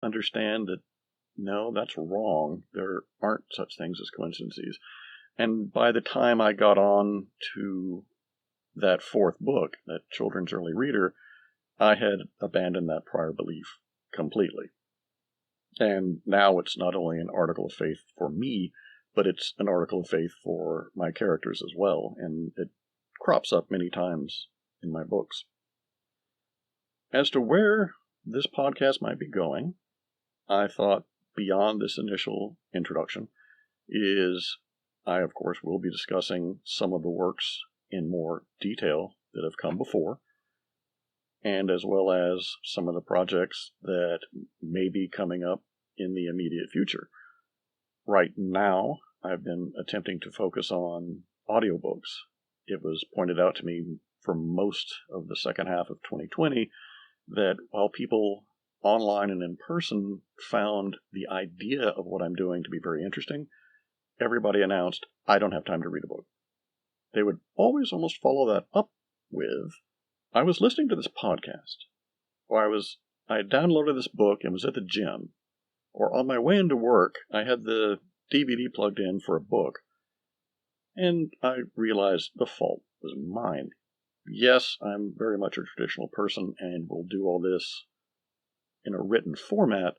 understand that, no, that's wrong. There aren't such things as coincidences. And by the time I got on to that fourth book, that Children's Early Reader, I had abandoned that prior belief completely. And now it's not only an article of faith for me, but it's an article of faith for my characters as well, and it crops up many times in my books. As to where this podcast might be going, I thought beyond this initial introduction is I, of course, will be discussing some of the works in more detail that have come before, and as well as some of the projects that may be coming up in the immediate future. Right now, I've been attempting to focus on audiobooks. It was pointed out to me for most of the second half of 2020 that while people online and in person found the idea of what I'm doing to be very interesting, everybody announced, I don't have time to read a book. They would always almost follow that up with, I was listening to this podcast, or I downloaded this book and was at the gym, or on my way into work, I had the DVD plugged in for a book, and I realized the fault was mine. Yes, I'm very much a traditional person and will do all this in a written format,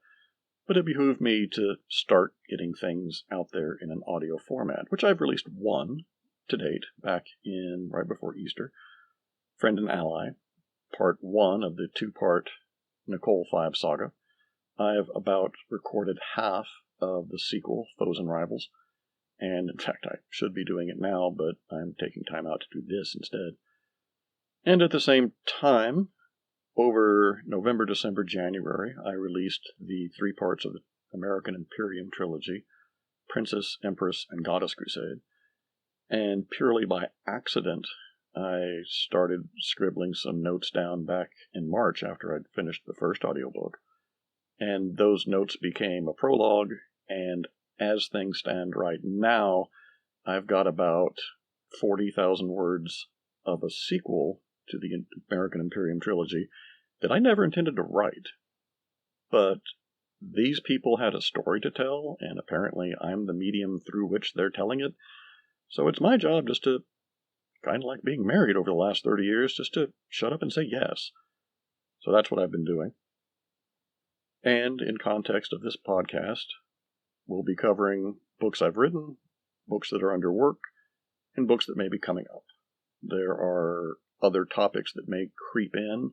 but it behooved me to start getting things out there in an audio format, which I've released one to date, back in right before Easter. Friend and Ally, part 1 of the 2-part Nicole 5 saga. I've about recorded half of the sequel, Foes and Rivals, and in fact I should be doing it now, but I'm taking time out to do this instead. And at the same time, over November, December, January, I released the 3 parts of the American Imperium trilogy, Princess, Empress, and Goddess Crusade. And purely by accident, I started scribbling some notes down back in March after I'd finished the first audiobook. And those notes became a prologue, and as things stand right now, I've got about 40,000 words of a sequel to the American Imperium trilogy that I never intended to write. But these people had a story to tell, and apparently I'm the medium through which they're telling it. So it's my job just to, kind of like being married over the last 30 years, just to shut up and say yes. So that's what I've been doing. And in context of this podcast, we'll be covering books I've written, books that are under work, and books that may be coming up. There are other topics that may creep in,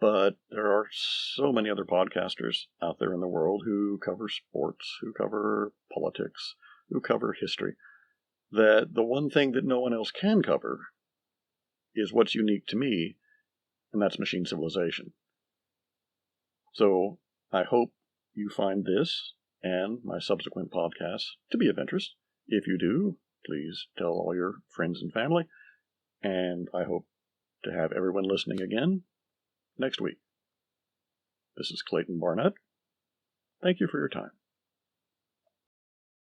but there are so many other podcasters out there in the world who cover sports, who cover politics, who cover history, that the one thing that no one else can cover is what's unique to me, and that's machine civilization. So I hope you find this and my subsequent podcasts to be of interest. If you do, please tell all your friends and family, and I hope to have everyone listening again next week. This is Clayton Barnett. Thank you for your time.